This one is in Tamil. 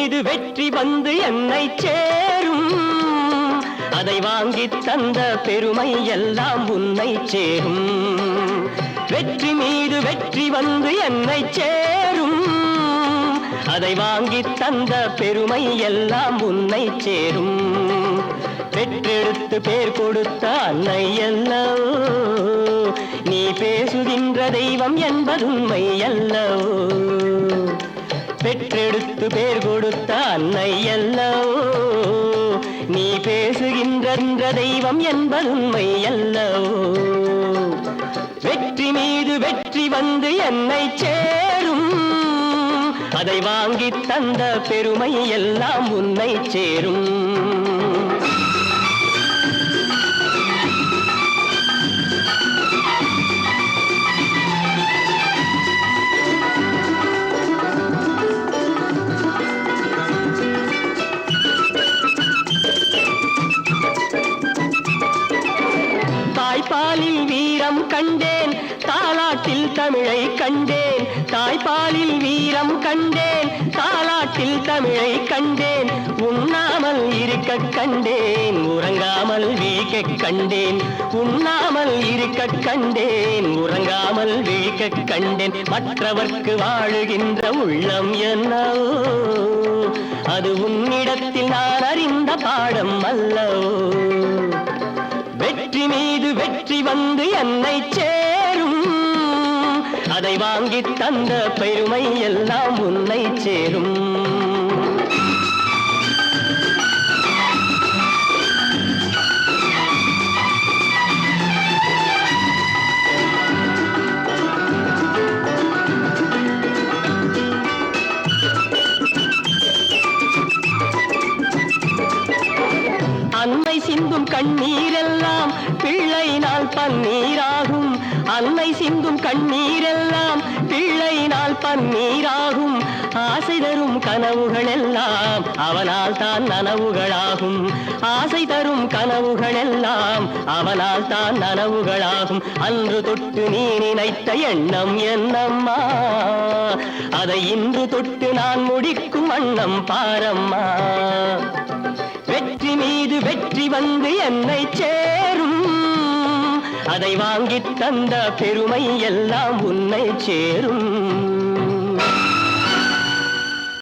மீது வெற்றி வந்து என்னை சேரும். அதை வாங்கி தந்த பெருமை எல்லாம் உன்னை சேரும். வெற்றி மீது வெற்றி வந்து என்னை சேரும். அதை வாங்கி தந்த பெருமை எல்லாம் உன்னை சேரும். பெற்றெடுத்து பேர் கொடுத்த அன்னை அல்லவோ, நீ பேசுகின்ற தெய்வம் என்பதுண்மை அல்லவோ. பெற்றெடுத்து பேர் கொடுத்த அன்னை அல்லவோ, நீ பேசுகின்ற தெய்வம் என்பதுண்மை அல்லவோ. வெற்றி மீது வெற்றி வந்து என்னை சேரும். அதை வாங்கி தந்த பெருமை எல்லாம் உன்னை சேரும். தாய்ப்பாலில் வீரம் கண்டேன், தாலாட்டில் தமிழை கண்டேன். தாய்ப்பாலில் வீரம் கண்டேன், தாலாட்டில் தமிழை கண்டேன். உண்ணாமல் இருக்க கண்டேன், உறங்காமல் விழிக்க கண்டேன். உண்ணாமல் இருக்க கண்டேன், உறங்காமல் விழிக்க கண்டேன். மற்றவர்க்கு வாழுகின்ற உள்ளம் என்னவோ, அது உன்னிடத்தில் நான் அறிந்த பாடம் அல்லவோ. வெற்றி மீது வெற்றி வந்து என்னை சேரும். அதை வாங்கி தந்த பெருமை எல்லாம் உன்னை சேரும். அன்னை சிந்தும் கண்ணீரெல்லாம் பிள்ளையினால் பன்னீராகும். அன்னை சிந்தும் கண்ணீரெல்லாம் பிள்ளையினால் பன்னீராகும். ஆசை தரும் கனவுகள் எல்லாம் அவனால் தான் நனவுகளாகும். ஆசை தரும் கனவுகள் எல்லாம் அவனால் தான் நனவுகளாகும். அன்று தொட்டு நீ நினைத்த எண்ணம் என்னம்மா, அதை இன்று தொட்டு நான் முடிக்கும் வண்ணம் பாரம்மா. வெற்றி மீது வெற்றி வந்து என்னை சேரும். அதை வாங்கி தந்த பெருமை எல்லாம் உன்னை சேரும்.